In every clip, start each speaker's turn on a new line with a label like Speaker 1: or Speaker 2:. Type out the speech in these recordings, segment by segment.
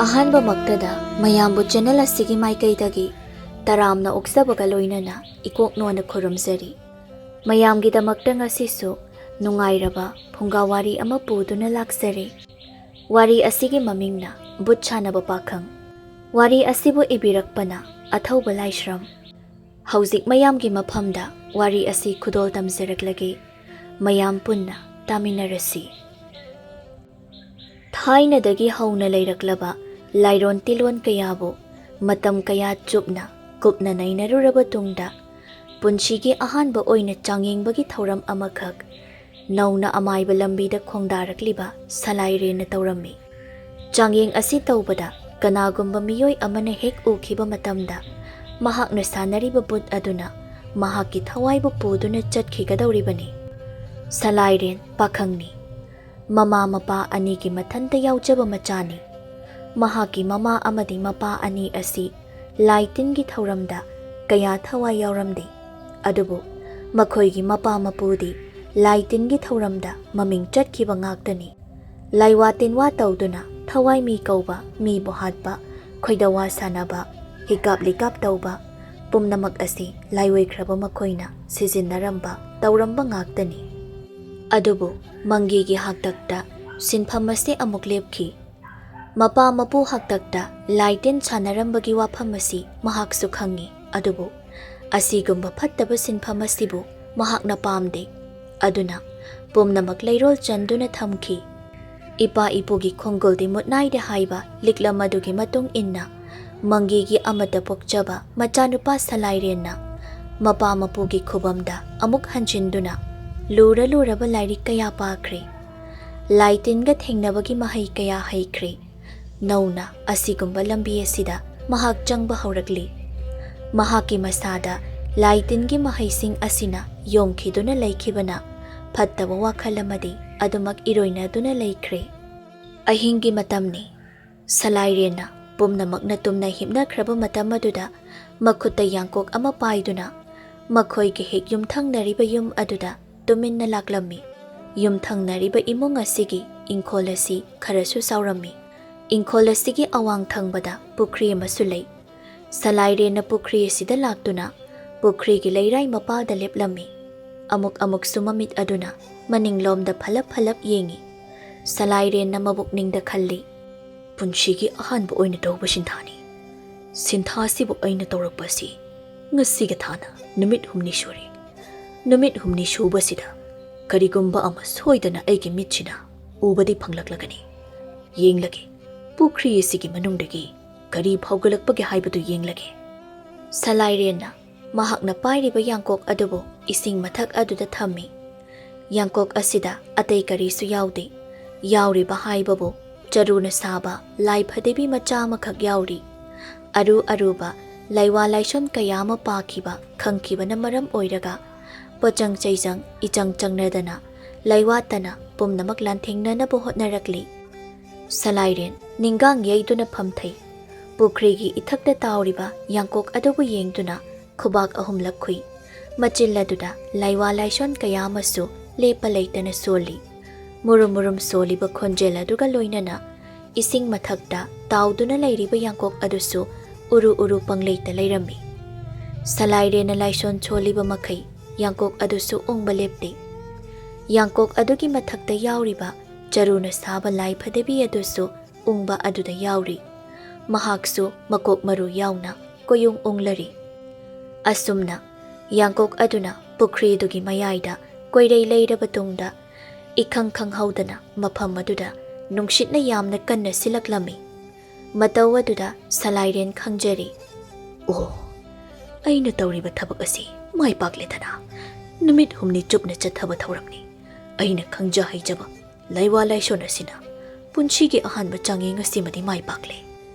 Speaker 1: ꯑꯍꯥꯟꯕ ꯃꯛꯇꯗ ꯃꯌꯥꯝꯕꯨ ꯆꯦꯅꯦꯜ ꯑꯁꯤꯒꯤ ꯃꯥꯏꯀꯩꯗꯒꯤ ꯇꯔꯥꯝꯅ ꯑꯣꯛꯆꯕꯒ ꯂꯣꯏꯅꯅ ꯏꯀꯣꯛꯅꯣꯅ ꯈꯨꯔꯨꯝꯖꯔꯤ꯫ ꯃꯌꯥꯝꯒꯤꯗꯃꯛꯇ ꯉꯁꯤꯁꯨ ꯅꯨꯡꯉꯥꯏꯔꯕ ꯐꯨꯡꯒꯥꯋꯥꯔꯤ ꯑꯃ ꯄꯨꯗꯨꯅ ꯂꯥꯛꯆꯔꯤ꯫ ꯋꯥꯔꯤ ꯑꯁꯤꯒꯤ ꯃꯃꯤꯡꯅ ꯕꯨꯠ ꯁꯥꯅꯕ ꯄꯥꯈꯪ꯫ ꯋꯥꯔꯤ ꯑꯁꯤꯕꯨ ꯏꯕꯤꯔꯛꯄꯅ ꯑꯊꯧꯕ ꯂꯥꯏꯁ꯭ꯔꯝ꯫ ꯍꯧꯖꯤꯛ ꯃꯌꯥꯝꯒꯤ ꯃꯐꯝꯗ ꯋꯥꯔꯤ ꯑꯁꯤ ꯈꯨꯗꯣꯜ ꯇꯝꯖꯔꯛꯂꯒꯦ꯫ ꯃꯌꯥꯝ ꯄꯨꯟꯅ ꯇꯥꯃꯤꯟꯅꯔꯁꯤ꯫ ꯊꯥꯏꯅꯗꯒꯤ ꯍꯧꯅ ꯂꯩꯔꯛꯂꯕ ꯂꯥꯏꯔꯣꯟ ꯇꯤꯂꯣꯟ ꯀꯌꯥꯕꯨ ꯃꯇꯝ ꯀꯌꯥ ꯆꯨꯞꯅ ꯀꯨꯞꯅ ꯅꯩꯅꯔꯨꯔꯕ ꯇꯨꯡꯗ ꯄꯨꯟꯁꯤꯒꯤ ꯑꯍꯥꯟꯕ ꯑꯣꯏꯅ ꯆꯥꯡꯌꯦꯡꯕꯒꯤ ꯊꯧꯔꯝ ꯑꯃꯈꯛ ꯅꯧꯅ ꯑꯃꯥꯏꯕ ꯂꯝꯕꯤꯗ ꯈꯣꯡꯗꯥꯔꯛꯂꯤꯕ ꯁꯂꯥꯏꯔꯦꯟꯅ ꯇꯧꯔꯝꯃꯤ꯫ ꯆꯥꯡꯌꯦꯡ ꯑꯁꯤ ꯇꯧꯕꯗ ꯀꯅꯥꯒꯨꯝꯕ ꯃꯤꯑꯣꯏ ꯑꯃꯅ ꯍꯦꯛ ꯎꯈꯤꯕ ꯃꯇꯝꯗ ꯃꯍꯥꯛꯅ ꯁꯥꯟꯅꯔꯤꯕ ꯕꯨꯠ ꯑꯗꯨꯅ ꯃꯍꯥꯛꯀꯤ ꯊꯋꯥꯏꯕꯨ ꯄꯨꯗꯨꯅ ꯆꯠꯈꯤꯒꯗꯧꯔꯤꯕꯅꯤ꯫ ꯁꯂꯥꯏꯔꯦꯟ ꯄꯥꯈꯪꯅꯤ꯫ ꯃꯃꯥ ꯃꯄꯥ ꯑꯅꯤꯒꯤ ꯃꯊꯟꯇ ꯌꯥꯎꯖꯕ ꯃꯆꯥꯅꯤ꯫ ꯃꯍꯥꯛꯀꯤ ꯃꯃꯥ ꯑꯃꯗꯤ ꯃꯄꯥ ꯑꯅꯤ ꯑꯁꯤ ꯂꯥꯏ ꯇꯤꯟꯒꯤ ꯊꯧꯔꯝꯗ ꯀꯌꯥ ꯊꯋꯥꯏ ꯌꯥꯎꯔꯝꯗꯦ꯫ ꯑꯗꯨꯕꯨ ꯃꯈꯣꯏꯒꯤ ꯃꯄꯥ ꯃꯄꯨꯗꯤ ꯂꯥꯏ ꯇꯤꯟꯒꯤ ꯊꯧꯔꯝꯗ ꯃꯃꯤꯡ ꯆꯠꯈꯤꯕ ꯉꯥꯛꯇꯅꯤ꯫ ꯂꯥꯏꯋꯥ ꯇꯤꯟꯋꯥ ꯇꯧꯗꯨꯅ ꯊꯋꯥꯏ ꯃꯤ ꯀꯧꯕ, ꯃꯤꯕꯨ ꯍꯥꯠꯄ, ꯈꯣꯏꯗꯋꯥ ꯁꯥꯟꯅꯕ, ꯍꯤꯀꯥꯞ ꯂꯤꯀꯥꯞ ꯇꯧꯕ ꯄꯨꯝꯅꯃꯛ ꯑꯁꯤ ꯂꯥꯏꯑꯣꯏꯈ꯭ꯔꯕ ꯃꯈꯣꯏꯅ ꯁꯤꯖꯤꯟꯅꯔꯝꯕ ꯇꯧꯔꯝꯕ ꯉꯥꯛꯇꯅꯤ꯫ ꯑꯗꯨꯕꯨ ꯃꯪꯒꯤꯒꯤ ꯍꯥꯛꯇꯛꯇ ꯁꯤꯟꯐꯝ ꯑꯁꯤ ꯑꯃꯨꯛ ꯂꯦꯞꯈꯤ꯫ ꯃꯄꯥ ꯃꯄꯨ ꯍꯥꯛꯇꯛꯇ ꯂꯥꯏ ꯇꯤꯟ ꯁꯥꯟꯅꯔꯝꯕꯒꯤ ꯋꯥꯐꯝ ꯑꯁꯤ ꯃꯍꯥꯛꯁꯨ ꯈꯪꯉꯤ꯫ ꯑꯗꯨꯕꯨ ꯑꯁꯤꯒꯨꯝꯕ ꯐꯠꯇꯕ ꯁꯤꯟꯐꯝ ꯑꯁꯤꯕꯨ ꯃꯍꯥꯛꯅ ꯄꯥꯝꯗꯦ꯫ ꯑꯗꯨꯅ ꯄꯨꯝꯅꯃꯛ ꯂꯩꯔꯣꯜ ꯆꯟꯗꯨꯅ ꯊꯝꯈꯤ꯫ ꯏꯄꯥ ꯏꯄꯨꯒꯤ ꯈꯣꯡꯒꯨꯜꯗꯤ ꯃꯨꯠꯅꯥꯏꯗꯦ ꯍꯥꯏꯕ ꯂꯤꯛꯂꯝ ꯑꯗꯨꯒꯤ ꯃꯇꯨꯡ ꯏꯟꯅ ꯃꯪꯒꯤꯒꯤ ꯑꯃꯠꯇ ꯄꯣꯛꯆꯕ ꯃꯆꯥꯅꯨꯄꯥ ꯁꯂꯥꯏꯔꯦꯟꯅ ꯃꯄꯥ ꯃꯄꯨꯒꯤ ꯈꯨꯕꯝꯗ ꯑꯃꯨꯛ ꯍꯟꯖꯤꯟꯗꯨꯅ ꯂꯨꯔ ꯂꯨꯔꯕ ꯂꯥꯏꯔꯤꯛ ꯀꯌꯥ ꯄꯥꯈ꯭ꯔꯦ꯫ ꯂꯥꯏ ꯇꯤꯟꯒ ꯊꯦꯡꯅꯕꯒꯤ ꯃꯍꯩ ꯀꯌꯥ ꯍꯩꯈ꯭ꯔꯦ꯫ ꯅꯧꯅ ꯑꯁꯤꯒꯨꯝꯕ ꯂꯝꯕꯤ ꯑꯁꯤꯗ ꯃꯍꯥꯛ ꯆꯪꯕ ꯍꯧꯔꯛꯂꯤ꯫ ꯃꯍꯥꯛꯀꯤ ꯃꯁꯥꯗ ꯂꯥꯏ ꯇꯤꯟꯒꯤ ꯃꯍꯩꯁꯤꯡ ꯑꯁꯤꯅ ꯌꯣꯝꯈꯤꯗꯨꯅ ꯂꯩꯈꯤꯕꯅ ꯐꯠꯇꯕ ꯋꯥꯈꯜ ꯑꯃꯗꯤ ꯑꯗꯨꯃꯛ ꯏꯔꯣꯏꯅꯗꯨꯅ ꯂꯩꯈ꯭ꯔꯦ꯫ ꯑꯍꯤꯡꯒꯤ ꯃꯇꯝꯅꯤ꯫ ꯁꯂꯥꯏꯔꯦꯟꯅ ꯄꯨꯝꯅꯃꯛꯅ ꯇꯨꯝꯅ ꯍꯤꯞꯅꯈ꯭ꯔꯕ ꯃꯇꯝ ꯑꯗꯨꯗ ꯃꯈꯨꯠꯇ ꯌꯥꯡꯀꯣꯛ ꯑꯃ ꯄꯥꯏꯗꯨꯅ ꯃꯈꯣꯏꯒꯤ ꯍꯦꯛ ꯌꯨꯝꯊꯪꯅꯔꯤꯕ ꯌꯨꯝ ꯑꯗꯨꯗ ꯇꯨꯃꯤꯟꯅ ꯂꯥꯛꯂꯝꯃꯤ꯫ ꯌꯨꯝꯊꯪꯅꯔꯤꯕ ꯏꯃꯨꯡ ꯑꯁꯤꯒꯤ ꯏꯪꯈꯣꯜ ꯑꯁꯤ ꯈꯔꯁꯨ ꯆꯥꯎꯔꯝꯃꯤ꯫ ꯏꯪꯈꯣꯜ ꯑꯁꯤꯒꯤ ꯑꯋꯥꯡ ꯊꯪꯕꯗ ꯄꯨꯈ꯭ꯔꯤ ꯑꯃꯁꯨ ꯂꯩ꯫ ꯁꯂꯥꯏꯔꯦꯟꯅ ꯄꯨꯈ꯭ꯔꯤ ꯑꯁꯤꯗ ꯂꯥꯛꯇꯨꯅ ꯄꯨꯈ꯭ꯔꯤꯒꯤ ꯂꯩꯔꯥꯏ ꯃꯄꯥꯗ ꯂꯦꯞꯂꯝꯃꯤ꯫ ꯑꯃꯨꯛ ꯑꯃꯨꯛꯁꯨ ꯃꯃꯤꯠ ꯑꯗꯨꯅ ꯃꯅꯤꯡꯂꯣꯝꯗ ꯐꯂꯞ ꯐꯂꯞ ꯌꯦꯡꯉꯤ꯫ ꯁꯂꯥꯏꯔꯦꯟꯅ ꯃꯕꯨꯛꯅꯤꯡꯗ ꯈꯜꯂꯤ, ꯄꯨꯟꯁꯤꯒꯤ ꯑꯍꯥꯟꯕ ꯑꯣꯏꯅ ꯇꯧꯕ ꯁꯤꯟꯊꯥꯅꯤ꯫ ꯁꯤꯟꯊꯥ ꯑꯁꯤꯕꯨ ꯑꯩꯅ ꯇꯧꯔꯛꯄ ꯑꯁꯤ ꯉꯁꯤꯒ ꯊꯥꯅ ꯅꯨꯃꯤꯠ 8 ꯁꯨꯔꯦ꯫ ꯅꯨꯃꯤꯠ 8 ꯁꯨꯕꯁꯤꯗ ꯀꯔꯤꯒꯨꯝꯕ ꯑꯃ ꯁꯣꯏꯗꯅ ꯑꯩꯒꯤ ꯃꯤꯠꯁꯤꯅ ꯎꯕꯗꯤ ꯐꯪꯂꯛꯂꯒꯅꯤ꯫ ꯌꯦꯡꯂꯒꯦ, ꯄꯨꯈ꯭ꯔꯤ ꯑꯁꯤꯒꯤ ꯃꯅꯨꯡꯗꯒꯤ ꯀꯔꯤ ꯐꯥꯎꯒꯠꯂꯛꯄꯒꯦ ꯍꯥꯏꯕꯗꯨ ꯌꯦꯡꯂꯒꯦ꯫ ꯁꯂꯥꯏꯔꯦꯟꯅ ꯃꯍꯥꯛꯅ ꯄꯥꯏꯔꯤꯕ ꯌꯥꯡꯀꯣꯛ ꯑꯗꯨꯕꯨ ꯏꯁꯤꯡ ꯃꯊꯛ ꯑꯗꯨꯗ ꯊꯝꯃꯤ꯫ ꯌꯥꯡꯀꯣꯛ ꯑꯁꯤꯗ ꯑꯇꯩ ꯀꯔꯤꯁꯨ ꯌꯥꯎꯗꯦ꯫ ꯌꯥꯎꯔꯤꯕ ꯍꯥꯏꯕꯕꯨ ꯆꯔꯨꯅ ꯁꯥꯕ ꯂꯥꯏ ꯐꯗꯤꯕꯤ ꯃꯆꯥ ꯑꯃꯈꯛ ꯌꯥꯎꯔꯤ꯫ ꯑꯔꯨ ꯑꯔꯨꯕ ꯂꯥꯏꯋꯥ ꯂꯥꯏꯁꯣꯟ ꯀꯌꯥ ꯑꯃ ꯄꯥꯈꯤꯕ ꯈꯪꯈꯤꯕꯅ ꯃꯔꯝ ꯑꯣꯏꯔꯒ ꯄꯣꯠꯆꯪ ꯆꯩꯖꯪ ꯏꯆꯪ ꯆꯪꯅꯗꯅ ꯂꯩꯋꯥꯠꯇꯅ ꯄꯨꯝꯅꯃꯛ ꯂꯥꯟꯊꯦꯡꯅꯅꯕ ꯍꯣꯠꯅꯔꯛꯂꯤ꯫ ꯁꯂꯥꯏꯔꯦꯟ ꯅꯤꯡꯒꯥꯡ ꯌꯩꯗꯨꯅ ꯐꯝꯊꯩ꯫ ꯄꯨꯈ꯭ꯔꯤꯒꯤ ꯏꯊꯛꯇ ꯇꯥꯎꯔꯤꯕ ꯌꯥꯡꯀꯣꯛ ꯑꯗꯨꯕꯨ ꯌꯦꯡꯗꯨꯅ ꯈꯨꯕꯥꯛ 3 ꯈꯨꯏ꯫ ꯃꯆꯤꯜ ꯑꯗꯨꯗ ꯂꯥꯏꯋꯥ ꯂꯥꯏꯁꯣꯟ ꯀꯌꯥ ꯑꯃꯁꯨ ꯂꯦꯞꯄ ꯂꯩꯇꯅ ꯁꯣꯜꯂꯤ꯫ ꯃꯨꯔꯨꯝ ꯃꯨꯔꯨꯝ ꯁꯣꯜꯂꯤꯕ ꯈꯣꯟꯖꯦꯜ ꯑꯗꯨꯒ ꯂꯣꯏꯅꯅ ꯏꯁꯤꯡ ꯃꯊꯛꯇ ꯇꯥꯎꯗꯨꯅ ꯂꯩꯔꯤꯕ ꯌꯥꯡꯀꯣꯛ ꯑꯗꯨꯁꯨ ꯎꯔꯨ ꯎꯔꯨ ꯄꯪꯂꯩꯇ ꯂꯩꯔꯝꯃꯤ꯫ ꯁꯂꯥꯏꯔꯦꯟꯅ ꯂꯥꯏꯁꯣꯟ ꯁꯣꯜꯂꯤꯕ ꯃꯈꯩ ꯌꯥꯡꯀꯣꯛ ꯑꯗꯨꯁꯨ ꯎꯪꯕ ꯂꯦꯞꯇꯦ꯫ ꯌꯥꯡꯀꯣꯛ ꯑꯗꯨꯒꯤ ꯃꯊꯛꯇ ꯌꯥꯎꯔꯤꯕ ꯆꯔꯨꯅ ꯁꯥꯕ ꯂꯥꯏ ꯐꯗꯤꯕꯤ ꯑꯗꯨꯁꯨ ꯎꯪꯕ ꯑꯗꯨꯗ ꯌꯥꯎꯔꯤ꯫ ꯃꯍꯥꯛꯁꯨ ꯃꯀꯣꯛ ꯃꯔꯨ ꯌꯥꯎꯅ ꯀꯣꯌꯨꯡ ꯎꯪꯂꯔꯤ꯫ ꯑꯁꯨꯝꯅ ꯌꯥꯡꯀꯣꯛ ꯑꯗꯨꯅ ꯄꯨꯈ꯭ꯔꯤꯗꯨꯒꯤ ꯃꯌꯥꯏꯗ ꯀꯣꯏꯔꯩ ꯂꯩꯔꯕ ꯇꯨꯡꯗ ꯏꯈꯪ ꯈꯪꯍꯧꯗꯅ ꯃꯐꯝ ꯑꯗꯨꯗ ꯅꯨꯡꯁꯤꯠꯅ ꯌꯥꯝꯅ ꯀꯟꯅ ꯁꯤꯜꯂꯛꯂꯝꯃꯤ꯫ ꯃꯇꯧ ꯑꯗꯨꯗ ꯁꯂꯥꯏꯔꯦꯟ ꯈꯪꯖꯔꯤ, ꯑꯣ, ꯑꯩꯅ ꯇꯧꯔꯤꯕ ꯊꯕꯛ ꯑꯁꯤ ꯃꯥꯏ ꯄꯥꯛꯂꯦꯗꯅ꯫ ꯅꯨꯃꯤꯠ 8 ꯆꯨꯞꯅ ꯆꯠꯊꯕ ꯊꯧꯔꯝꯅꯤ꯫ ꯑꯩꯅ ꯈꯪꯖ ꯍꯩꯖꯕ ꯂꯥꯏꯋꯥ ꯂꯥꯏꯁꯣꯟ ꯑꯁꯤꯅ ꯄꯨꯟꯁꯤꯒꯤ ꯑꯍꯥꯟꯕ ꯆꯥꯡꯌꯦꯡ ꯑꯁꯤꯃꯗꯤ ꯃꯥꯏ ꯄꯥꯛꯂꯦ꯫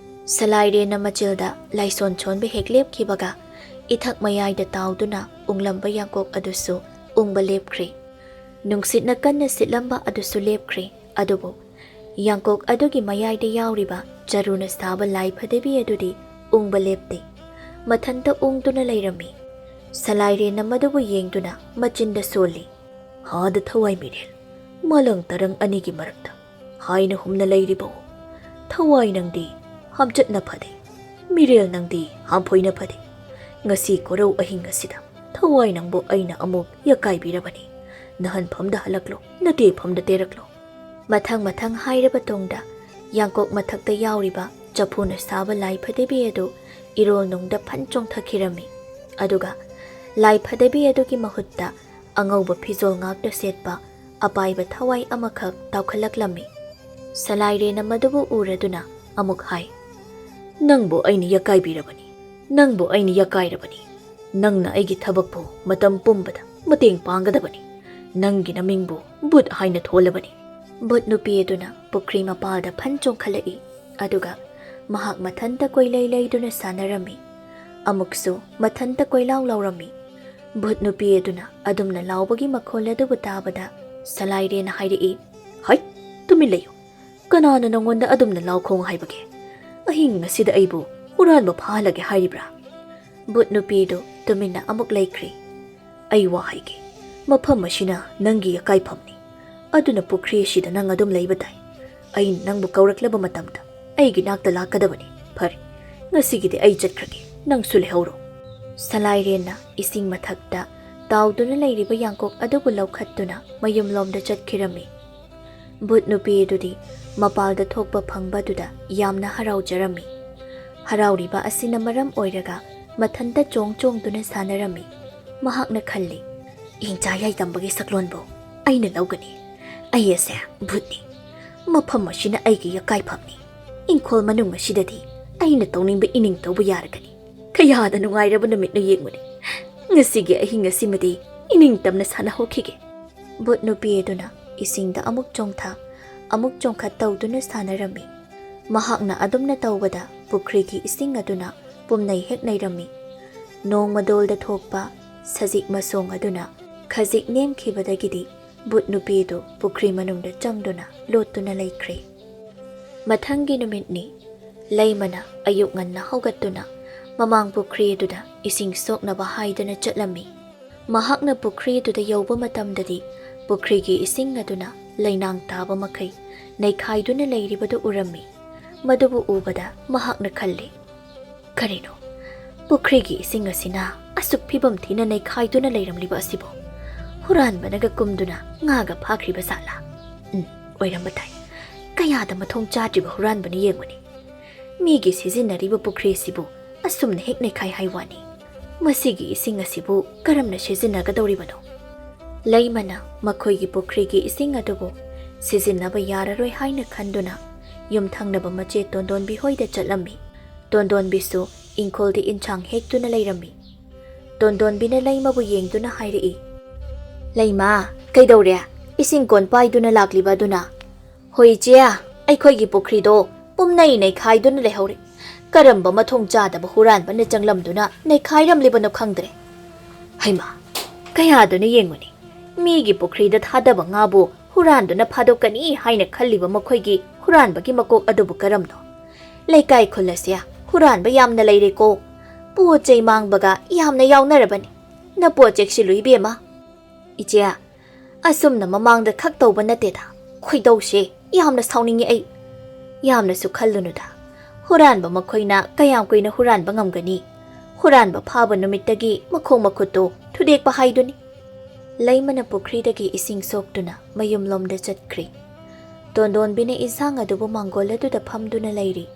Speaker 1: ꯁꯂꯥꯏꯔꯦꯟꯅ ꯃꯆꯤꯜꯗ ꯂꯥꯏꯁꯣꯟ ꯁꯣꯟꯕ ꯍꯦꯛ ꯂꯦꯞꯈꯤꯕꯒ ꯏꯊꯛ ꯃꯌꯥꯏꯗ ꯇꯥꯎꯗꯨꯅ ꯎꯪꯂꯝꯕ ꯌꯥꯡꯀꯣꯛ ꯑꯗꯨꯁꯨ ꯎꯪꯕ ꯂꯦꯞꯈ꯭ꯔꯦ꯫ ꯅꯨꯡꯁꯤꯠꯅ ꯀꯟꯅ ꯁꯤꯠꯂꯝꯕ ꯑꯗꯨꯁꯨ ꯂꯦꯞꯈ꯭ꯔꯦ꯫ ꯑꯗꯨꯕꯨ ꯌꯥꯡꯀꯣꯛ ꯑꯗꯨꯒꯤ ꯃꯌꯥꯏꯗ ꯌꯥꯎꯔꯤꯕ ꯆꯔꯨꯅ ꯁꯥꯕ ꯂꯥꯏ ꯐꯗꯤꯕꯤ ꯑꯗꯨꯗꯤ ꯎꯪꯕ ꯂꯦꯞꯇꯦ꯫ ꯃꯊꯟꯇ ꯎꯪꯗꯨꯅ ꯂꯩꯔꯝꯃꯤ꯫ ꯁꯂꯥꯏꯔꯦꯟꯅ ꯃꯗꯨꯕꯨ ꯌꯦꯡꯗꯨꯅ ꯃꯆꯤꯟꯗ ꯁꯣꯜꯂꯤ, ꯍꯥꯗ ꯊꯋꯥꯏ ꯃꯤꯔꯦꯜ, ꯃꯥꯂꯪ ꯇꯔꯪ ꯑꯅꯤꯒꯤ ꯃꯔꯛꯇ ꯍꯥꯏꯅ ꯍꯨꯝꯅ ꯂꯩꯔꯤꯕ ꯊꯋꯥꯏ ꯅꯪꯗꯤ hamchatna phade mirel nangdi hamphoina phade ngasi korau ahing asida thawai nangbo aina amuk yakai birabani nahan phamda halaklo nate phamda teraklo mathang hairaba tongda yangkok mathakta yauriba chapuna saba lai phadebi edu irol nongda phanchong thakirami aduga lai phadebi edu ki mahutta angauba phizol ngakta setpa apaiba thawai amakhak tawkhalaklami salaire na madubu uraduna amuk hai nangbo aini yakai birabani nangbo aini yakai rabani nangna aigi thabakpo matam pumbada mateng panggadabani nangi namingbo but haina tholabani but nupi eduna pukri mapalda phanchong khalai aduga mahak mathanta koilai laiduna sanarami amuksu mathanta koilaw lawrami but nupi eduna adumna lawbagi makhol adu butabada salaire na hairi hai tumi layo kanana nangonda adumna lawkhong haibage ahing asida aibu huranba phalage hairibra but nupi do tumina amuk laikri ai wa haige mafam asina nangi yakai phamni aduna pukri sida nang adum leibatai ai nangbu kauraklaba matamda aigi nakta lakadabani phari ngasigide ai chatkrage nang sulehoro salairena ising mathakta tawduna leiriba yangkok adubu laukhattuna mayum lomda chatkirami but nupi dudi mapalda thokpa phangba duda yamna haraujarami harauriba asina maram oiraga mathanta chong duna sanarami mahakna khalli ingcha yai tambagi saklonbo aina laugani ayese bhutni mafam asina aigi yakai phamni ingkhol manung asidadi aina tawningba ining tawbu yaragani kayada nungairaba namitna yengmani ngasigi ahing asimadi ining tamna sana hokhige but nupi eduna isingda amuk chongkha tawduna sanarami mahakna adumna tawbada pukrigi ising aduna pumnai hek nairami nong madolda thokpa sajik masong aduna khajik nemkhibadagidi but nupi do pukri manungda changduna lotuna laikre mathangi numitni laimana ayuk nganna hogattuna mamang pukri duda ising soknaba haiduna chatlami mahakna pukri duda yauba matamdadi pukri gi ising aduna lainang taba makai naikhaiduna leiribadu urami madubu ubada mahakna khalli karino pukri gi ising asina asuk phibam thina naikhaiduna leiramliba asibo huran banaga kumduna ngaga phakriba sala oirambatai kayada mathong chatriba huran bani yengmani migi sizinariba pukri sibu asumna hek naikhai haiwani masigi ising asibu karamna sizinnagadoribano laimana makhoigi pukhrigi ising adubu sizinnaba yararoi haina khanduna yumthangnaba mache tondonbi hoida chatlammi tondonbisu ingkholdi inchang hektuna leirami tondonbina laimabu yengduna hairi laima kaidore ising kon paiduna lakliba duna hoi chea aikhoigi pukrido pumnai nei khaiduna lehore karamba mathong chadaba huranba na changlamduna nei khairamlibano khangdre haima kayaduna yengmani migi pukrida thadaba ngabu huranduna phadokani haina khalliba makhoigi huranbagi makok adubu karamno leikai khulasya huranba yamna leireko pochei mangbaga yamna yawnarabani na project silui bema ichea asumna mamangda khak tawba nateda khoidause yamna sauningi ai yamna su khallunuda huranba makhoina kayam koina huranba ngamgani huranba phaba numittagi makhong makhuto thudekpa haiduni laimana pukridagi ising soktuna mayum lomda chatkri tondonbine isang adubu mangol aduda phamduna leiri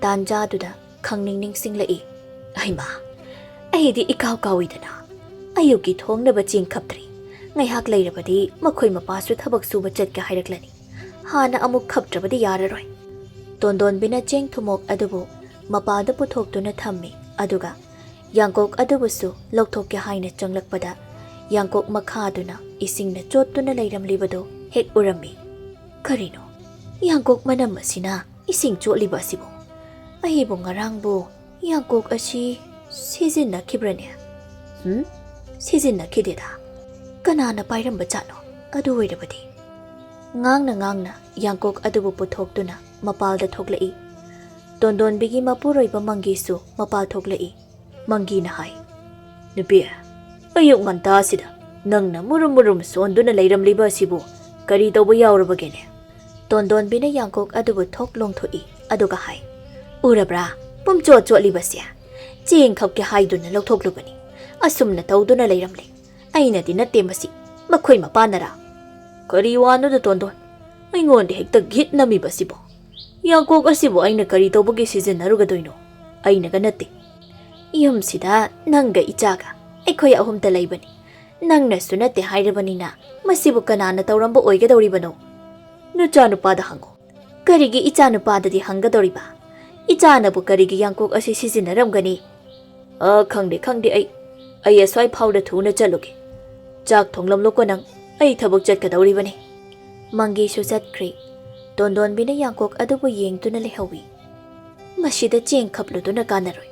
Speaker 1: tanja duda khangning singlai aima aidi ikaw kawidana ayuki thongnaba chingkhaptri ngaihak leirabadi makhoi mapasu thabak suba chatka hairaklani hana amuk khaptrabadi yararoi tondonbina cheng thumok adubu mapada puthoktuna thammi aduga yangkok adubusu lokthokke haina changlakpada yangkok makhaduna isingna chottuna leiramlibado hek urami karino yangkok manam asina ising choliba asibo ahibu ngarangbu yangkok asi sizinna khibrane sizinna khideda kanana pairamba chano adu oirabadi ngangna yangkok adubu puthoktuna mapalda thoklai tondonbigi mapuroiba mangisu mapal thoklai mangina hai nupi ayuk nganta sida nangna murum sonduna leiramliba asibu kari tawba yaurabagene tondonbina yangkok adubu thok longthoi aduga hai Urabra, pum chot chot libasia. Ching khap ke haiduna lokthok lubani. Asumna tawduna leiramle. Aina di natte masi. Makhoi mapanara. Kari wano da tondon. Aingonde hekta git nami basibo. Yangkok asibo aina kari tawbagi sizinnarugadoino. Aina ga natte. Yumsida nanga ichaga. Aikhoi ahum ta leibani. Nangna sunate hairabanina. Masibu kanana tawramba oigadoribano. Nuchanupada hango. Karigi ichanupada di hangadoriba. Ichanabu karigi yangkok asi sizinnaramgani. Khangde ai aswai phawda thuna chaloge. Chak thonglam loko nang ai thabak chatkadoribani. Mangi su chatkri. Dondon bina yangkok adubu yengtuna lehawi. Masida cheng khapluduna kanaroi.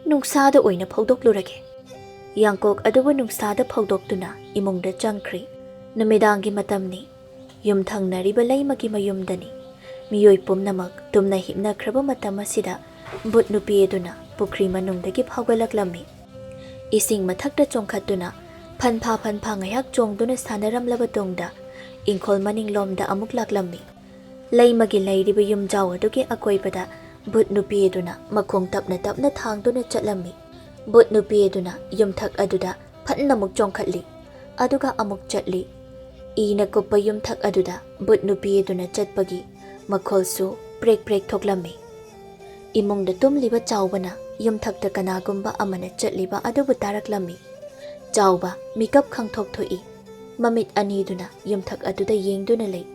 Speaker 1: Nungsada oina phawdoklurage. Yangkok adubu nungsada phawdoktuna imungda changkri. Namidangi matamni. Yum thangnariba laimagi mayumdani. Miyoi pumnamak tumna hipnakraba matam asida Bhoot nupi eduna pukri manungdagi phawgalaklami. Ising mathakta chongkhatuna phanpha ngayak chongduna sanaramlaba tongda ingkhol maninglomda amuk laklami. Laimagi lairiba yumjaw adugi akoibada Bhoot nupi eduna makhong tapna thangduna chatlami. Bhoot nupi eduna yumthak aduda phatnamuk chongkhatli aduga amuk chatli. Ina kupa yumthak aduda Bhoot nupi eduna chatpagi makholsu prek thoklami. Imungda tumliba chawbana yumthakta kanagumba amana chatliba adubu taraklami. Chawba mikap khangthok thoi. Mamit aniduna yumthak aduda yengduna lei.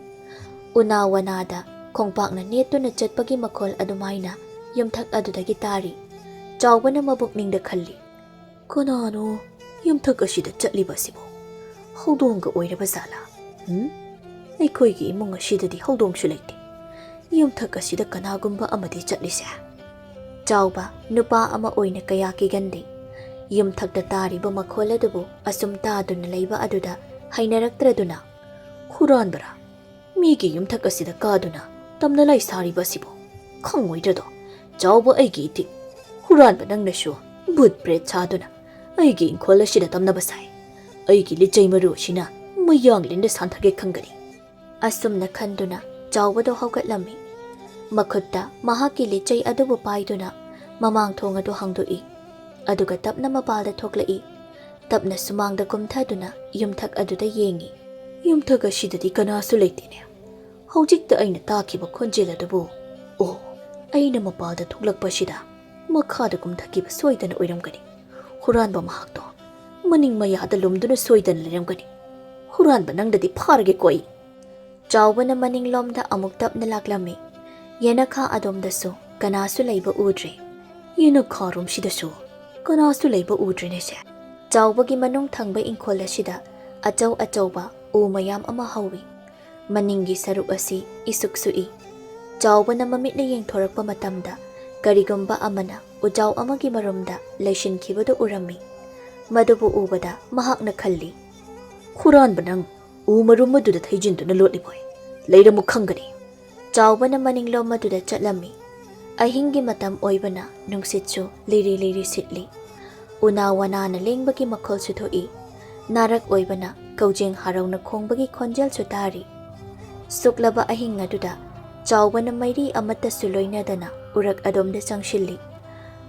Speaker 1: Una wanada khongpakna netuna chatpagi makhol adumaina yumthak aduda gitari. Chawbana mabukningda khalli. Kanano yumthak asida chatliba sibo. Hawdonga oiraba zala. Aikhoigi imung asidadi hawdongsu leite. Yumthak asida kanagumba amadi chatlise. Chawba nupa ama oina kaya kigandi. Yumthakta tariba makhol adubu asum taaduna leiba aduda hainaraktraduna. Huranbara. Migi yumthak asida kaduna tamna laisariba sibo. Khangoidrado. Chawba aigi iti. Huranba nangnasu bhoot pret chaduna. Aigi ingkhol asida tamna basai. Aigi lichai maru sina mayang linda santhage khangani. Asumna khanduna chawbado hawgatlami. Makhutta mahaki lichai adubu paiduna mamang thong adu hangdoi. Aduga tapna mapalda thoklai. Tapna sumangda kumthaduna yumthak aduda yengi. Yumthak asidadi kanasu leitene. Hawjikta aina takiba khonjel adubu. Oh, aina mapalda thoklakpasida makhada kumthakiba soidana oiramgani. Huranba mahakto maning mayada lumduna soidana leramgani. Huranba nangdadi pharage koi. Chawbana maninglomda amuk tapna laklami. Yenakha adomdasu kanasu leiba udre. Yenakha rumsidasu kanasu leiba udre nese. Chawbagi manung thangba ingkhol asida achawba u mayam ama hawi. Maningi saruk asi isuksui. Chawbana mamitna yengthorakpa matamda karigumba amana ujaw amagi marumda leishinkhibadu urami. Madubu ubada mahakna khalli. Huranba nang umarum maduda thaijinduna lotliboy. Leiramu khangani. Chawbana maninglom maduda chatlami. Ahingi matam oibana nungsitsu liri sitli. Una wanana lengbagi makhol suthoi. Narak oibana kaujeng harauna khongbagi khonjel sutari. Suklaba ahing aduda chawbana mairi amata suloinadana urak adomda changshilli.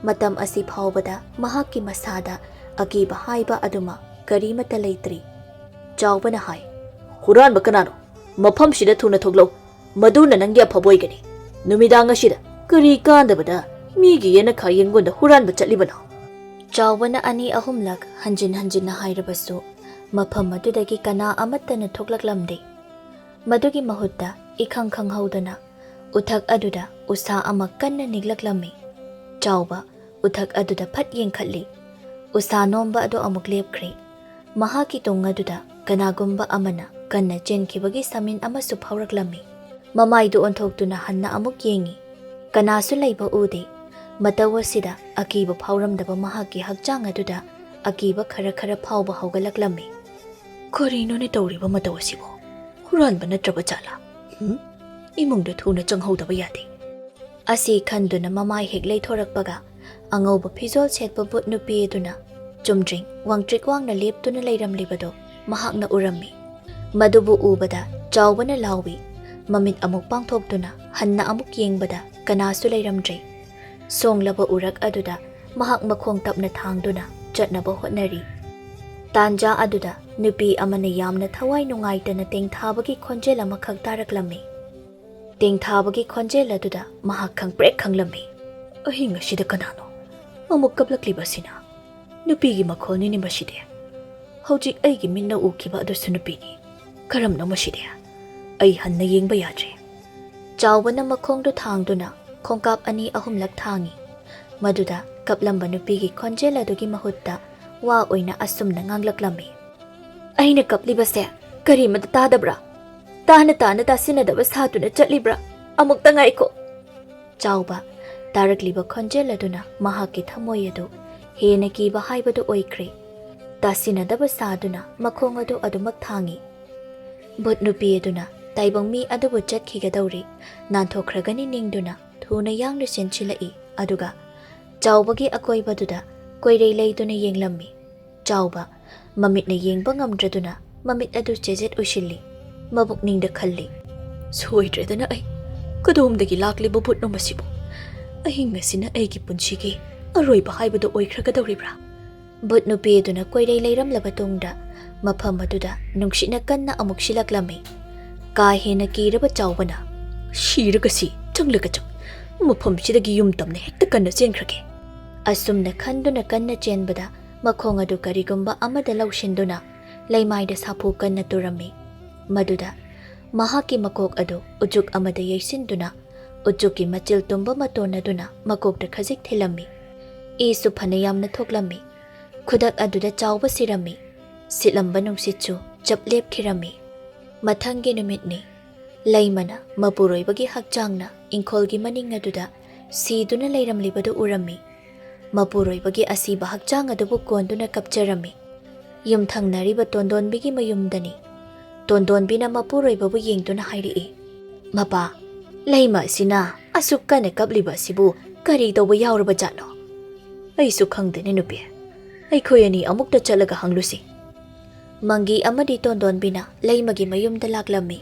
Speaker 1: Matam asi phawbada mahakki masada akiba haiba aduma karimata leitri. Chawbana hai. Huranba kanano mafam sida thuna thoglo maduna nangi aphaboigani. Numidang asida kari kandabada migi yenakha yengonda huranba chatlibano. Chawbana ani ahumlak hanjin na hairabasu mafam adudagi kana amattana thoklaklamde. Madugi mahutta ikhang haudana uthak aduda usa ama kanna niglaklami. Chawba uthak aduda phat yengkhatli. Usa nomba adu amuk lepkhri. Mahaki tung aduda kanagumba amana kanna chenkibagi samin amasu phawraklami. Mamaidu onthoktuna hanna amuk yengi. Kanasu leiba ude. Matawasida akiba phawramdaba mahaki hakchang aduda akiba khara phawba hawgalaklami. Karino ne tawriba matawasibo. Huranba natraba chala. Imungda thuna changhaudaba yade. Asi khanduna mamai hek leithorakpaga angauba phizol setpa Bhoot nupi eduna chumdring wangtrik wangna leptuna leiramlibado mahakna urami. Madubu ubada chawbana lawi mamit amuk pangthoktuna hanna amuk yengbada kanasu leiramdre. Songlaba urak aduda mahak makhong tapna thangduna chatnaba hotnari. Tanja aduda nupi amana yamna thawai nungaitana tengthabagi khonjel amakhak taraklami. Tengthabagi khonjel aduda mahak khangprek khanglammi. Ahinga sida kanano amuk kaplaklibasina nupigi makhoni ni maside. Hojik aigi minna ukiba adusu nupini karamna maside. Ai hanna yengba yadre. Chawbana makhongdu thangduna khongkap ani ahumlak thangi. Maduda kaplamba nupigi khonjel adugi mahutta wa oina asumna nganglaklami. Aina kaplibase karimata tadabra. Tana tasinadaba satuna chatlibra. Amukta ngaiko. Chawba tarakliba khonjel aduna mahaki thamoy adu hena kiba haibadu oikre. Tasinadaba saduna makhong adu adumak thangi. Bhut nupi aduna taibang mi adubu chatkhigadauri nanthokhragani ningduna thuna yangna senchilai aduga chawbagi akoibaduda koirei leiduna yenglammi. Chawba mamitna yengba ngamdraduna mamit adu chejet ushilli mabukningda khalli. Soidredana ai kadomdagi lakliba bhutno masibu ahingasina aigi punshigi aroiba haibadu oikhragadawribra. Bhut nupi aduna koirei leiramlaba tungda mafam aduda nungshina kanna amuk shilaklami. Ka hena kiraba chawbana shiragasi changlagacham mafamsidagi yum tamna hekta kanna chenkhrage. Asumna khanduna kanna chenbada makhong adu karigumba amada laushinduna leimaida sapu kanna turami. Maduda mahaki makok adu ujuk amada yaisinduna ujuki machil tumba matonaduna makokta khajik thilammi. Isu phanayamna thoklammi. Khudak aduda chawba sirami. Silamba nungsitchu chaplep khirami. Mathangi numitni laimana mapuroibagi hakchangna ingkholgi maning aduda siduna leiramlibadu urami. Mapuroibagi asiba hakchang adubu konduna kapcharami. Yumthangnariba tondonbigi mayumdani. Tondonbina mapuroibabu yengduna hairi. Mapa laima sina asukane kabliba sibu kari tawba yauraba jatno. Aisu khangdene nupi. Aikhoyani amukta chalaga hanglusi. Mangi amadi tondonbina laimagi mayumda laklammi.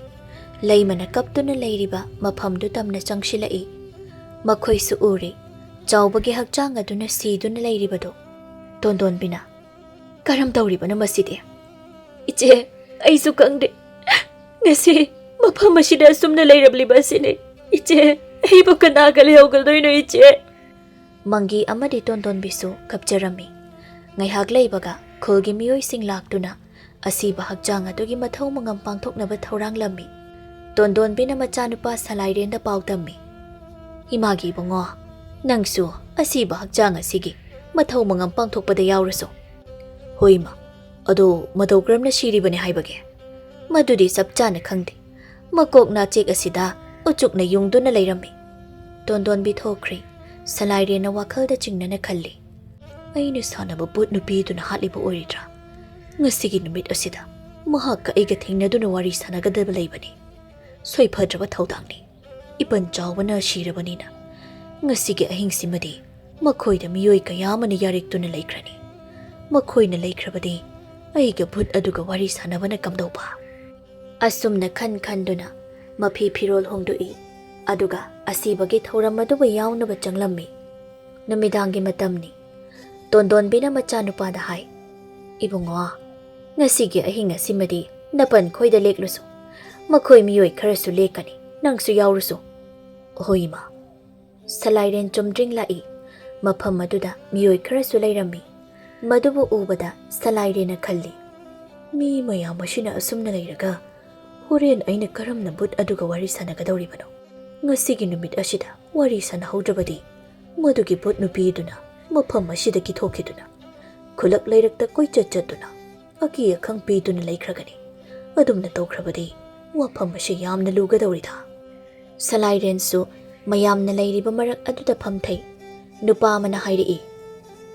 Speaker 1: Laimana kaptuna leiriba mafamdu tamna changshilai. Makhoisu uri chawbagi hakchang aduna siduna leiribado. Tondonbina karam tawribana maside. Iche aisu khangde ngasi mafam asida asumna leirabliba sine. Iche aibu kanaga lehawgaldoino iche. Mangi amadi tondonbisu kapjarami. Ngaihak leibaga khulgi miyoi sing laktuna asiba hakchang adugi mathau mangam pangthoknaba thorang lammi. Tondonbina machanupa salairenda pautammi. Imagi bungo nangsu asiba hakchang asigi mathau mangam pangthokpada yauraso. Hoima ado madogramna shiribane haibage. Madudi sapchana khangde. Makokna chek asida uchukna yungduna leirammi. Tondonbi thokri salairena wakhalda chingnana khalli. Aina sanaba bhut nupiduna hatliba oridra. Ngasigi numit asida mahakka aiga thengnaduna wari sanagadaba leibani. Soipadraba thaudangni. Ipan chawbana shirabanina. Ngasigi ahingsimadi makhoida miyoi kayamana yarikduna leikrani. Makhoina leikrabadi aiga bhut aduga wari sanabana kamdauba. Asumna khanduna mafi phirol hongdui aduga asibagi thoramaduba yawnaba changlammi. Namidangi matamni. Tondonbina machanupada hai. Ibungo ngasigi ahinga simadi napan khoida leklusu. Makhoi miyoi kharasu lekani nangsu yawrusu. Hoima salairen chumdring lai. Mafam aduda miyoi kharasu leirammi. Madubu ubada salairena khalli. Mi mayam asina asumna leiraga horen aina karamna bhut aduga wari sanagadawribano. Ngasigi numit asida wari sanahaudrabadi madugi bhut nupiduna mafam asidagi thokiduna khulak leirakta koichat chatuna aki akhang piduna leikragani. Adumna tawkrabadi wafam asi yamna lugadawrida. Salairensu mayamna leiriba marak aduda phamthai. Nupa amana hairi.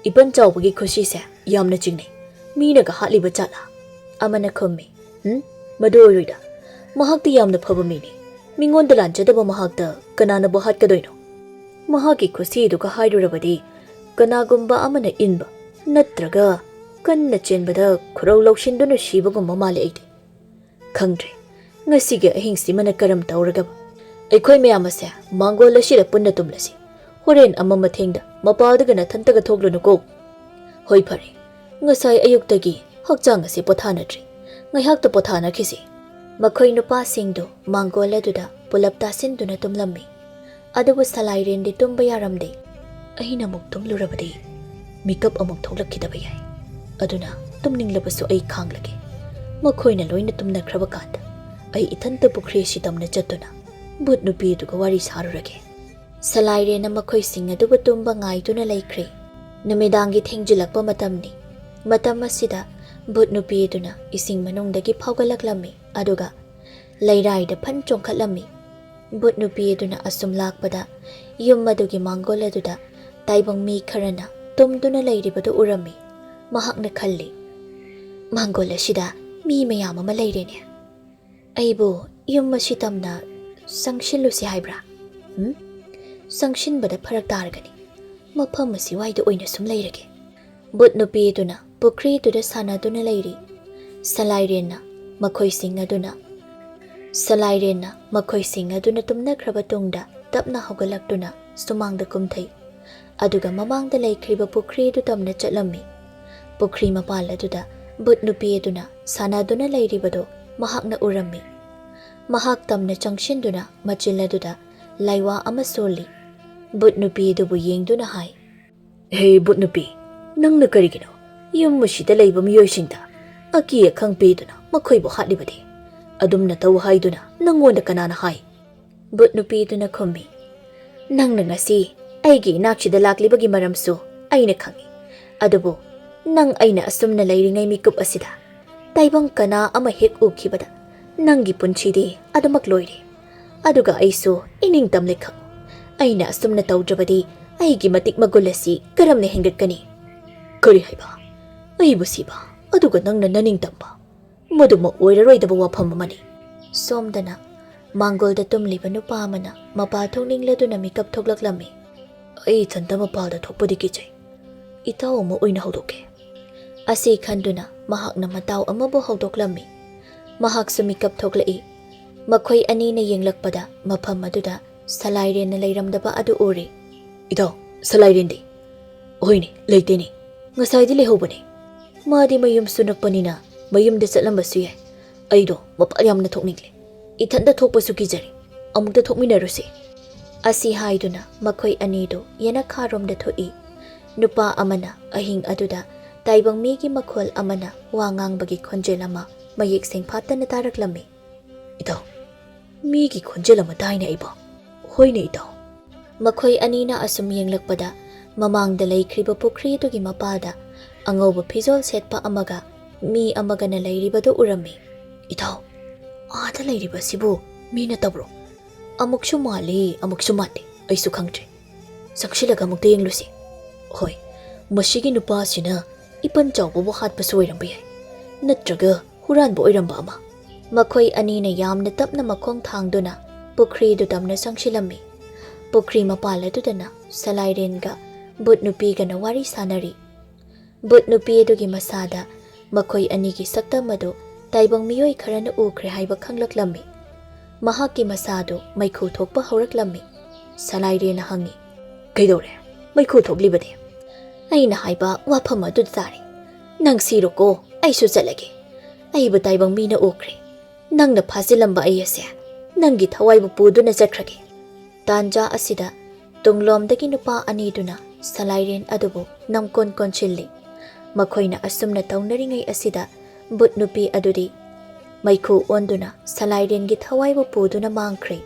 Speaker 1: Iban chawbagi khushi se yamna chingnai. Minaga hatliba chatla. Amana khummi. Madu oirida. Mahakti yamna phaba mini. Mingonda lanchadaba mahakta kanana bo hatkadoino. Mahaki khushi duga hairurabadi kanagumba amana inba natraga kanna chenbada khurau laushinduna shibagumba male aide. Khangdre ngasigi ahingsi mana karam tawragaba. Aikhoi mayam ase mangol asira punna tumlasi.
Speaker 2: Horen ama mathengda mapaldaga nathantaka thoklunuko. Hoi phare. Ngasai ayuktagi hakchang ase pothanatri. Ngaihakta pothanakhisi.
Speaker 1: Makhoi nupasingdu mangol aduda pulap tasinduna tumlammi. Adubu salairendi tumba yaramde.
Speaker 2: Aina muk tumlurabadi mikap amuk thoklakkhidaba yai. Aduna tumninglabasu ai khanglage. Makhoina loina tumnakraba kanda ai ithanta pukhri si tamna chatuna bhut nupi duga wari sarurage.
Speaker 1: Salairena makhoi sing adubu tumba ngaiduna laikhre. Numidangi thengjilakpa matamni. Matam asida bhut nupi aduna ising manungdagi phaugalaklammi aduga lairaida phan chongkhatlammi. Bhut nupi aduna asum lakpada yum madugi mangol aduda taibang mi kharana tumduna lairibadu urami. Mahakna khalli. Mangol asida mi mayam ama lairene. Aibu yum masitamna sangshinlusi haibra. Sangshinbada pharak targani. Mafam asi waida oina sum lairage. Bhut nupi aduna pukhri duda sanaduna lairi. Salairena makhoi sing aduna tumnakraba tungda tapna haugalakduna sumangda kumthai. Aduga mamangda laikriba pukhri du tamna chatlammi. Pukhri mapal aduda bhut nupi aduna sanaduna lairibado mahakna urammi. Mahak tamna changshinduna machil aduda laiwa ama soli. Bhut nupi adubu yengduna hai.
Speaker 2: Hey bhut nupi, nangna karigino yum masida laiba miyoisingda aki akhang peduna makhoibu hatlibadi. Adumna taw haiduna nangonda kanana hai.
Speaker 1: Bhut nupi aduna khummi.
Speaker 2: Nangna ngasi aigi inaksida laklibagi maramsu aina khangi. Adubu nang aina asumna lairingai mikup asida taibang kana ama hek ukhibada nangi punchidi adumak loire. Aduga aisu ining tamle khang. Aina asumna tawdrabadi aigi matik magulasi karamne hengatkani. Kari haiba aibu siba aduga nangna naning tamba maduma oiraroidaba wafam amani.
Speaker 1: Somdana mangolda tumliba nupa amana mapa thokningladuna mikap thoklaklammi.
Speaker 2: Ai thanta mapalda thokpadi kijai. Itaw ama oina haudoke.
Speaker 1: Asi khanduna mahakna mataw amabu haudoklammi. Mahaksu mikap thoklai. Makhoi anina yenglakpada mafam aduda salairena leiramdaba adu uri.
Speaker 2: Itaw salairendi. Oine leiteni. Ngasaidi lehobani. Madi mayum sunakpanina mayumda chatlambasu yai. Aido mapal yamna thokningle. Ithanda thokpasu kijari. Amukta thokminarusi.
Speaker 1: Asi haiduna makhoi anido yanakharomda thoi. Nupa amana ahing aduda taibang migi makhol amana wangangbagi khonjel ama mayek sing phatana taraklammi.
Speaker 2: Itaw migi khonjel ama taina iba. Hoine itaw.
Speaker 1: Makhoi anina asum yenglakpada mamangda laikriba pukhri adugi mapada angauba phizol setpa amaga mi amagana lairibadu urami.
Speaker 2: Itaw aada lairiba sibu mina tabro. Amukshu mali amukshu mate aisu khangtre. Sakshilaga amukta yenglusi. Hoi masigi nupa sina ipan chawbabu hatpasu oiramba yai. Natraga huranba oiramba ama.
Speaker 1: Makhoi anina yamna tapna makhong thangduna pukhri du tamna sangshilammi. Pukhri mapal adudana salairenga bhut nupigana wari sanari. Bhut nupi adugi masada makhoi anigi saktamadu taibang miyoi kharana ukhre haiba khanglaklammi. Mahakki masado maikhu thokpa hauraklammi. Salairena hangi.
Speaker 2: Kaidore maikhu thoklibadi.
Speaker 1: Aina haiba wafam adu tari. Nang siroko aisu chalage. Aiba taibang mina ukhre. Nangna phazilamba ayase. Nangi thawaibu puduna chatkrage. Tanja asida tunglomdagi nupa aniduna salairen adubu namkon konchilli. Makhoina asumna tawnaringai asida bhut nupi adudi maikhu onduna salairengi thawaibu puduna mangkhre.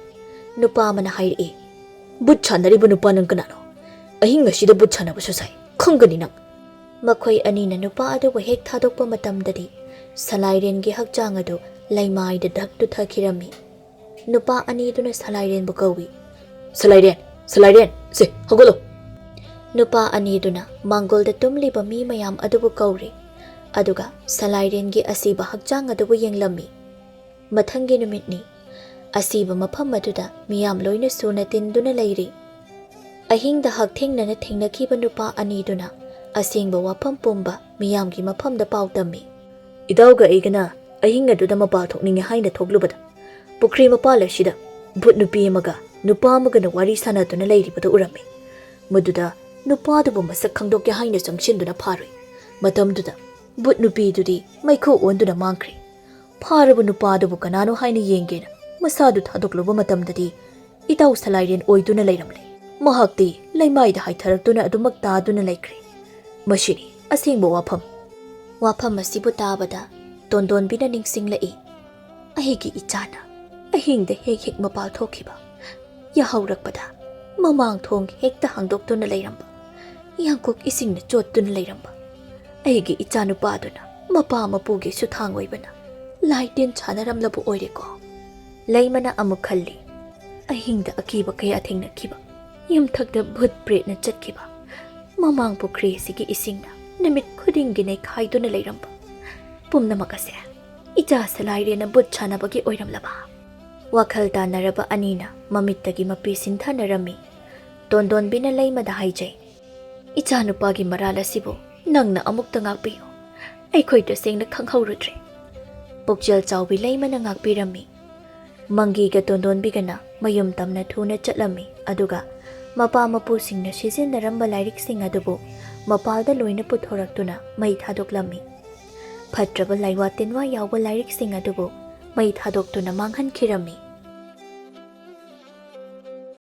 Speaker 1: Nupa amana hairi.
Speaker 2: Bhut chanaribu nupa nang kanano. Ahing asida bhut chanabasu sai. Khangani nang.
Speaker 1: Makhoi anina nupa adubu hek thadokpa matamdadi salairengi hakchang adu laimaida daktu thakirami. Nupa aniduna salairen bu kawi.
Speaker 2: Salairen se hagolo.
Speaker 1: Nupa aniduna mangolda tumliba mi mayam adubu kauri. Aduga salairengi asiba hakchang adubu yenglammi. Mathangi numitni asiba mafam aduda miyam loina suna tinduna lairi. Ahingda hakthengnana thengnakiba nupa aniduna asingba wafam pumba miyamgi mafamda pau tammi.
Speaker 2: Idawga aigana ahinga aduda mapa thokninge haina thoklubada. Pukhri mapal asida bhut nupi amaga nupa amagana wari sanaduna lairibada urami. ꯃꯗꯨꯗ ꯅꯨꯄꯥꯗꯨꯕꯨ ꯃꯁꯛ ꯈꯪꯗꯣꯛꯀꯦ ꯍꯥꯏꯅ ꯆꯪꯁꯤꯟꯗꯨꯅ ꯐꯥꯔꯨꯏ꯫ ꯃꯇꯝꯗꯨꯗ ꯕꯨꯠ ꯅꯨꯄꯤꯗꯨꯗꯤ ꯃꯩꯈꯨ ꯑꯣꯟꯗꯨꯅ ꯃꯥꯡꯈ꯭ꯔꯦ꯫ ꯐꯥꯔꯕ ꯅꯨꯄꯥꯗꯨꯕꯨ ꯀꯅꯥꯅꯣ ꯍꯥꯏꯅ ꯌꯦꯡꯒꯦꯅ ꯃꯁꯥꯗꯨ ꯊꯥꯗꯣꯛꯂꯨꯕ ꯃꯇꯝꯗꯗꯤ ꯏꯇꯥꯎ ꯁꯂꯥꯏꯔꯦꯟ ꯑꯣꯏꯗꯨꯅ ꯂꯩꯔꯝꯂꯦ꯫ ꯃꯍꯥꯛꯇꯤ ꯂꯩꯃꯥꯏꯗ ꯍꯥꯏꯊꯔꯛꯇꯨꯅ ꯑꯗꯨꯃꯛ ꯇꯥꯗꯨꯅ ꯂꯩꯈ꯭ꯔꯦ꯫ ꯃꯁꯤꯅꯤ ꯑꯁꯦꯡꯕ ꯋꯥꯐꯝ꯫ ꯋꯥꯐꯝ ꯑꯁꯤꯕꯨ ꯇꯥꯕꯗ ꯇꯣꯟꯗꯣꯟꯕꯤꯅ ꯅꯤꯡꯁꯤꯡꯂꯛꯏ ꯑꯩꯒꯤ ꯏꯆꯥꯅ ꯑꯍꯤꯡꯗ ꯍꯦꯛ ꯍꯦꯛ ꯃꯄꯥꯜ ꯊꯣꯛꯈꯤꯕ, ꯌꯥꯍꯧꯔꯛꯄꯗ ꯃꯃꯥꯡ ꯊꯣꯡ ꯍꯦꯛꯇ ꯍꯥꯡꯗꯣꯛꯇꯨꯅ ꯂꯩꯔꯝꯕ, ꯌꯥꯡꯀꯣꯛ ꯏꯁꯤꯡꯅ ꯆꯣꯠꯇꯨꯅ ꯂꯩꯔꯝꯕ ꯑꯩꯒꯤ ꯏꯆꯥꯅꯨꯄꯥꯗꯨꯅ ꯃꯄꯥ ꯃꯄꯨꯒꯤ ꯁꯨꯊꯥꯡ ꯑꯣꯏꯕꯅ ꯂꯥꯏ ꯇꯤꯟ ꯁꯥꯟꯅꯔꯝꯂꯕ ꯑꯣꯏꯔꯦꯀꯣ꯫ ꯂꯩꯃꯅ ꯑꯃꯨꯛ ꯈꯜꯂꯤ ꯑꯍꯤꯡꯗ ꯑꯀꯤꯕ ꯀꯌꯥ ꯊꯦꯡꯅꯈꯤꯕ, ꯌꯨꯝꯊꯛꯇ ꯚꯨꯠ ꯄ꯭ꯔꯦꯠꯅ ꯆꯠꯈꯤꯕ, ꯃꯃꯥꯡ ꯄꯨꯈ꯭ꯔꯤ ꯑꯁꯤꯒꯤ ꯏꯁꯤꯡꯅ ꯅꯨꯃꯤꯠ ꯈꯨꯗꯤꯡꯒꯤ ꯅꯩꯈꯥꯏꯗꯨꯅ ꯂꯩꯔꯝꯕ ꯄꯨꯝꯅꯃꯛ ꯑꯁꯦ ꯏꯆꯥ ꯁꯂꯥꯏꯔꯦꯟꯅ ꯕꯨꯠ ꯁꯥꯟꯅꯕꯒꯤ ꯑꯣꯏꯔꯝꯂꯕ꯫ ꯋꯥꯈꯜ ꯇꯥꯟꯅꯔꯕ ꯑꯅꯤꯅ ꯃꯃꯤꯠꯇꯒꯤ ꯃꯄꯤ ꯁꯤꯟꯊꯅꯔꯝꯃꯤ꯫ ꯇꯣꯟꯗꯣꯟꯕꯤꯅ ꯂꯩꯃꯗ ꯍꯥꯏꯖꯩ ꯏꯆꯥꯅꯨꯄꯥꯒꯤ ꯃꯔꯥꯜ ꯑꯁꯤꯕꯨ ꯅꯪꯅ ꯑꯃꯨꯛꯇ ꯉꯥꯛꯄꯤꯌꯨ, ꯑꯩꯈꯣꯏ ꯇꯁꯦꯡꯅ ꯈꯪꯍꯧꯔꯨꯗ꯭ꯔꯦ꯫ ꯄꯨꯛꯆꯦꯜ ꯆꯥꯎꯕꯤ ꯂꯩꯃꯅ ꯉꯥꯛꯄꯤꯔꯝꯃꯤ꯫ ꯃꯪꯒꯤꯒ ꯇꯣꯟꯗꯣꯟꯕꯤꯒꯅ ꯃꯌꯨꯝ ꯇꯝꯅ ꯊꯨꯅ ꯆꯠꯂꯝꯃꯤ꯫ ꯑꯗꯨꯒ ꯃꯄꯥ ꯃꯄꯨꯁꯤꯡꯅ ꯁꯤꯖꯤꯟꯅꯔꯝꯕ ꯂꯥꯏꯔꯤꯛꯁꯤꯡ ꯑꯗꯨꯕꯨ ꯃꯄꯥꯜꯗ ꯂꯣꯏꯅ ꯄꯨꯊꯣꯔꯛꯇꯨꯅ ꯃꯩ ꯊꯥꯗꯣꯛꯂꯝꯃꯤ꯫ ꯐꯠꯇ꯭ꯔꯕ ꯂꯥꯏꯋꯥ ꯇꯤꯟꯋꯥ ꯌꯥꯎꯕ ꯂꯥꯏꯔꯤꯛꯁꯤꯡ ꯑꯗꯨꯕꯨ ꯃꯩ ꯊꯥꯗꯣꯛꯇꯨꯅ ꯃꯥꯡꯍꯟꯈꯤꯔꯝꯃꯤ꯫